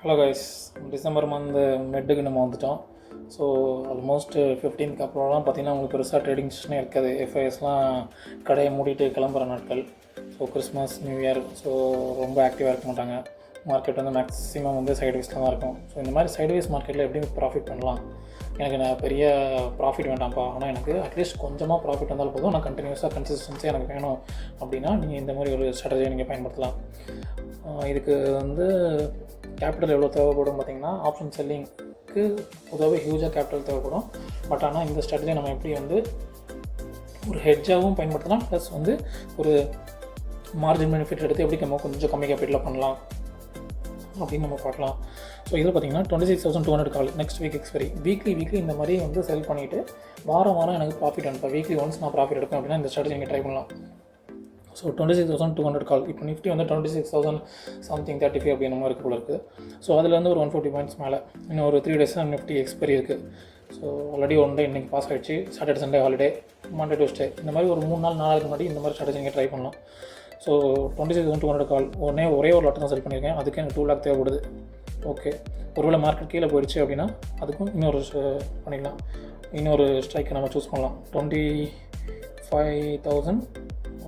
Hello guys, December month மெட்டுக்கு நம்ம வந்துட்டோம். So almost 15க்கு அப்புறம்லாம் பார்த்திங்கன்னா உங்களுக்கு பெருசாக ட்ரேடிங் செஷனே இருக்காது. எஃப்ஐஎஸ்லாம் கடையை மூடிட்டு கிளம்புற நாட்கள். So Christmas, new year, so ரொம்ப ஆக்டிவாக இருக்க மாட்டாங்க. மார்க்கெட் வந்து மேக்ஸிமம் வந்து சைட்வேஸில் தான் இருக்கும். ஸோ இந்த மாதிரி சைட்வேஸ் மார்க்கெட்டில் எப்படி ப்ராஃபிட் பண்ணலாம்? எனக்கு நான் பெரிய ப்ராஃபிட் வேண்டாம்ப்பா, ஆனால் எனக்கு அட்லீஸ்ட் கொஞ்சமாக ப்ராஃபிட் வந்தாலும் போதும், நான் கண்டினியூஸாக கன்சிஸ்டன்ஸியாக எனக்கு வேணும் அப்படின்னா நீங்கள் இந்த மாதிரி ஒரு ஸ்ட்ராட்டஜியை நீங்கள் பயன்படுத்தலாம். இதுக்கு வந்து கேபிட்டல் எவ்வளோ தேவைப்படும் பார்த்திங்கன்னா, ஆப்ஷன் செல்லிங்க்கு பொதுவாகவே ஹியூஜாக கேபிட்டல் தேவைப்படும். பட் ஆனால் இந்த ஸ்ட்ராட்டஜியை நம்ம எப்படி வந்து ஒரு ஹெட்ஜாகவும் பயன்படுத்தலாம், ப்ளஸ் வந்து ஒரு மார்ஜின் பெனிஃபிட் எடுத்து எப்படி நம்ம கொஞ்சம் கம்மி கேபிட்டலில் பண்ணலாம் அப்படின்னு நம்ம பார்க்கலாம். ஸோ இதில் பார்த்திங்கன்னா 26,200 கால் நெக்ஸ்ட் வீக் எக்ஸ்பைரி. வீக்லி இந்த மாதிரி வந்து செல் பண்ணிவிட்டு வாரம் எனக்கு ப்ராஃபிட் அனுப்பேன். வீக்லி ஒன்ஸ் நான் ப்ராஃபிட் எடுப்பேன் அப்படின்னா இந்த ஸ்ட்ராட்டஜி நீங்கள் ட்ரை பண்ணலாம். ஸோ 26,200 கால். இப்போ நிஃப்டி வந்து 26,000 சம்திங் 35 அப்படின்ற மாதிரி இருக்குது போல இருக்குது. ஸோ அதில் வந்து ஒரு 140 பாயிண்ட்ஸ் மேலே இன்னும் ஒரு 3 days நிஃப்டி எக்ஸ்பைரி இருக்குது. ஸோ ஆல்ரெடி 1 day இன்றைக்கி பாஸ் ஆகிடுச்சு. Saturday Sunday holiday, Monday Tuesday, இந்த மாதிரி ஒரு 3 நாள் 4 நாளுக்கு முன்னாடி இந்த மாதிரி ஸ்ட்ராட்டஜி நீங்கள் ட்ரை பண்ணலாம். ஸோ 26,200 கால் ஒரே ஒரு லாட் தான் செல் பண்ணியிருக்கேன். அதுக்கு எனக்கு 2 lakh தேவைப்படுது. ஓகே, ஒருவேளை மார்க்கெட் கீழே போயிடுச்சு அப்படின்னா அதுக்கும் இன்னொரு பண்ணிடலாம். இன்னொரு ஸ்ட்ரைக்கை நம்ம சூஸ் பண்ணலாம். 25,000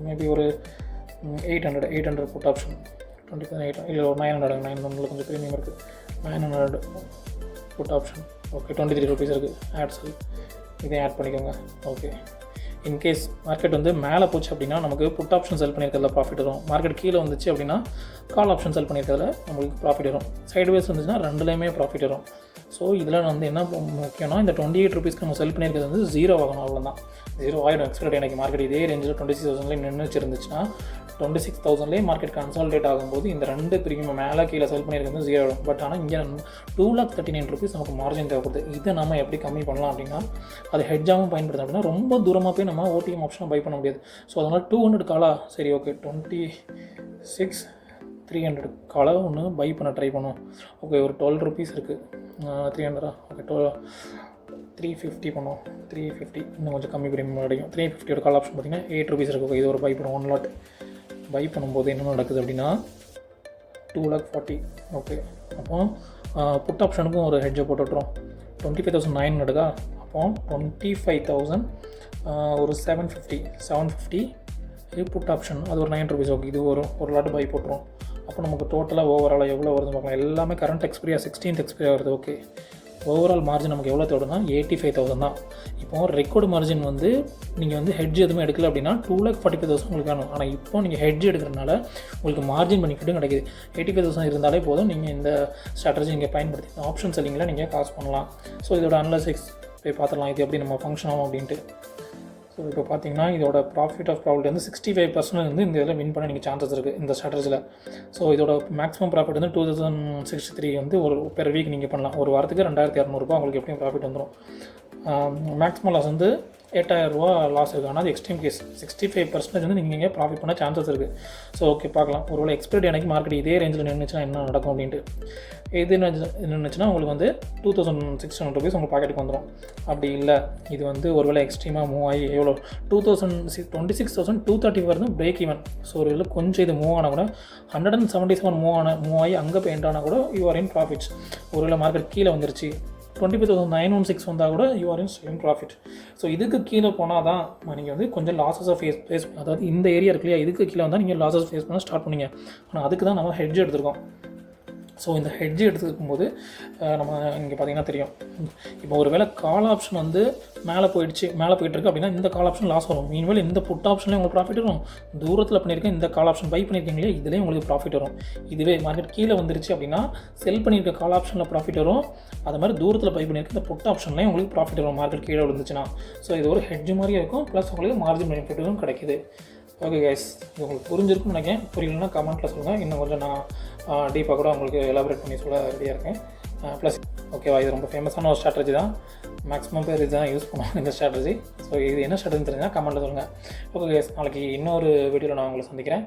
மேபி ஒரு 800 புட் ஆப்ஷன். 25,800 இல்லை ஒரு 900 கொஞ்சம் ப்ரீமியம் இருக்குது. 900 புட் ஆப்ஷன். ஓகே, 23 rupees இருக்குது. ஆட் செல் இதையும் ஆட் பண்ணிக்கோங்க. ஓகே, இன்கேஸ் மார்க்கெட் வந்து மேலே போச்சு அப்படின்னா நமக்கு புட் ஆப்ஷன் செல் பண்ணியிருக்கிறதுல ப்ராஃபிட் வரும். மார்க்கெட் கீழே வந்துச்சு அப்படின்னா கால் ஆப்ஷன் செல் பண்ணியிருக்கிறதுல நம்மளுக்கு ப்ராஃபிட் வரும். சைட்வேஸ் வந்துச்சுன்னா ரெண்டுலேயுமே ப்ராஃபிட் வரும். ஸோ இதில் வந்து என்ன முக்கியம்னா, இந்த 28 rupeesக்கு நம்ம செல் பண்ணியிருக்கிறது வந்து 0 ஆகணும். அவ்வளோதான், 0 ஆகிடும். எக்ஸ்பெக்ட் எனக்கு மார்க்கெட் இதே ரேஞ்சில் 26,000 நின்றுச்சு இருந்துச்சுன்னா 26,000 மார்க்கெட் கன்சால்டேட் ஆகும்போது இந்த 2 ப்ரீமியம் மேலே கீழே செல் பண்ணியிருக்கிறது 0 ஆகிடும். பட் ஆனால் இங்கே 2,39 rupees நமக்கு மார்ஜின் தேவைப்படுது. இதை நம்ம எப்படி கம்மி பண்ணலாம் அப்படின்னா, அது ஹெட்ஜாகவும் பயன்படுத்தணும். அப்படின்னா ரொம்ப தூரமாக போய் நம்ம ஓடிஎம் ஆப்ஷனாக பை பண்ண முடியாது. ஸோ அதனால் 200 காலா சரி, ஓகே, 26,300 காலை ஒன்று பை பண்ண ட்ரை பண்ணுவோம். ஓகே, ஒரு 12 rupees இருக்குது. 300 ஓகே, 350 பண்ணுவோம். 350 இன்னும் கொஞ்சம் கம்மி ப்ரீமியம் கிடைக்கும். 350 கால் ஆப்ஷன் பார்த்திங்கன்னா 8 rupees இருக்குது. இது ஒரு பை பண்ணுவோம். 1 lot பை பண்ணும்போது என்ன நடக்குது அப்படின்னா 2,40,000. ஓகே, அப்போ புட் ஆப்ஷனுக்கும் ஒரு ஹெட்ஜை போட்டுவிட்றோம். 25,900 எடுக்கா. அப்போ 25,000 ஒரு 750 புட் ஆப்ஷன், அது ஒரு 9 rupees. ஓகே, இது ஒரு லாட் பை போட்டுரும். அப்போ நமக்கு டோட்டலாக ஓவராலாக எவ்வளோ வருது பார்க்கலாம். எல்லாமே கரண்ட் எக்ஸ்பீரியா 16th எக்ஸ்பீரியா வருது. ஓகே, ஓவரால் மார்ஜின் நமக்கு எவ்வளோ தேவைன்னா 85,000 தான். இப்போது ரெக்கார்டு மார்ஜின் வந்து நீங்கள் வந்து ஹெட்ஜ் எதுவுமே எடுக்கல அப்படின்னா 2,45,000 உங்களுக்கு வேணும். ஆனால் இப்போ நீங்கள் ஹெட்ஜ் எடுக்கிறதுனால உங்களுக்கு மார்ஜின் பெனிஃபிட்டும் கிடைக்கிது. 85,000 இருந்தாலே போதும். நீங்கள் இந்த ஸ்ட்ராட்டஜி நீங்கள் பயன்படுத்தி ஆப்ஷன் செல்லிங்கில் நீங்கள் காசு பண்ணலாம். ஸோ இதோட அனலைசிக்ஸ் போய் பார்த்துடலாம், இது எப்படி நம்ம ஃபங்க்ஷன் ஆகும் அப்படின்ட்டு. ஸோ இப்போ பார்த்தீங்கன்னா இதோட ப்ராஃபிட் ஆஃப் ப்ராபிலிட்டி வந்து 65% வந்து இந்த இதில் வின் பண்ண நீங்கள் சான்சஸ் இருக்குது இந்த ஸ்ட்ராட்டஜியில். ஸோ இதோட மேக்ஸிமம் ப்ராஃபிட் வந்து 2,063 வந்து ஒரு பெர் வீக் நீங்கள் பண்ணலாம். ஒரு வாரத்துக்கு 2,200 உங்களுக்கு எப்படியும் ப்ராஃபிட் வந்துடும். மேக்ஸிமம் லாஸ் வந்து 8,000 லாஸ் இருக்குது. ஆனால் அது எக்ஸ்ட்ரீம் கேஸ். 65% வந்து நீங்கள் இங்கே ப்ராஃபிட் பண்ண சான்சஸ் இருக்குது. ஸோ ஓகே, பார்க்கலாம். ஒருவேளை எக்ஸ்பெக்ட் எனக்கு மார்க்கெட் இதே ரேஞ்சில் நின்றுச்சுன்னா என்ன நடக்கும் அப்படின்ட்டு. இது நின்றுச்சுன்னா உங்களுக்கு வந்து 2,600 rupees உங்கள் பாக்கெட்டுக்கு வந்துடும். அப்படி இல்லை, இது வந்து ஒருவேளை எக்ஸ்ட்ரீமாக மூவ் ஆகி எவ்வளோ 26,230 வருது பிரேக் ஈவன். ஸோ ஒரு இதில் கொஞ்சம் இது மூவ் ஆனால் கூட 177 மூவ் ஆகி அங்கே பெயிண்ட் ஆனால் கூட யூ ஆர் இன் ப்ராஃபிட்ஸ். ஒருவேளை மார்க்கெட் கீழே வந்துருச்சு 25,916 வந்தால் கூட you are in profit. So இதுக்கு கீழே போனால் தான் நீங்கள் வந்து கொஞ்சம் லாஸஸை ஃபேஸ் அதாவது இந்த ஏரியா இருக்கு இல்லையா, இதுக்கு கீழே வந்தால் நீங்கள் லாஸஸ் ஃபேஸ் பண்ண ஸ்டார்ட் பண்ணிங்க. ஆனால் அதுக்கு தான் நம்ம ஹெட்ஜ் எடுத்துருக்கோம். ஸோ இந்த ஹெட்ஜ் எடுத்துக்கும்போது நம்ம இங்கே பார்த்திங்கன்னா தெரியும். இப்போ ஒரு வேளை கால் ஆப்ஷன் வந்து மேலே போயிட்டுருக்கு அப்படின்னா இந்த கால் ஆப்ஷன் லாஸ் வரும். மீன்வேல் இந்த புட் ஆப்ஷன்லேயும் உங்களுக்கு ப்ராஃபிட் வரும். தூரத்தில் பண்ணியிருக்கேன் இந்த கால் ஆப்ஷன் பை பண்ணியிருக்கீங்களே, இதுலேயும் உங்களுக்கு ப்ராஃபிட் வரும். இதுவே மார்க்கெட் கீழே வந்துருச்சு அப்படின்னா செல் பண்ணியிருக்க கால் ஆப்ஷனில் ப்ராஃபிட் வரும். அது மாதிரி தூரத்தில் பை பண்ணியிருக்க இந்த புட் ஆப்ஷன்லேயும் உங்களுக்கு ப்ராஃபிட் வரும் மார்க்கெட் கீழே விழுந்துச்சுன்னா. ஸோ இது ஒரு ஹெட்ஜ் மாதிரியே இருக்கும், ப்ளஸ் உங்களுக்கு மார்ஜின் பெனிஃபிட்டும் கிடைக்கிது. ஓகே கைஸ், இது உங்களுக்கு புரிஞ்சிருக்குன்னு நினைக்கிறேன். புரியலன்னா கமெண்ட்டில் சொல்லுங்கள். இன்னும் கொஞ்சம் நான் டீப்பாக கூட உங்களுக்கு எலாபரேட் பண்ணி சொல்ல ரெடியாக இருக்கேன். ப்ளஸ் ஓகேவா, இது ரொம்ப ஃபேமஸான ஒரு ஸ்ட்ராட்டஜி தான். மேக்ஸிமம் பேர் இதுதான் யூஸ் பண்ணுவாங்க இந்த ஸ்ட்ராட்டஜி. ஸோ இது என்ன ஸ்ட்ராட்டஜின்னு தெரிஞ்சுன்னா கமெண்ட்டில் சொல்லுங்கள். ஓகே கைஸ், நாளைக்கு இன்னொரு வீடியோவில் நான் உங்களை சந்திக்கிறேன்.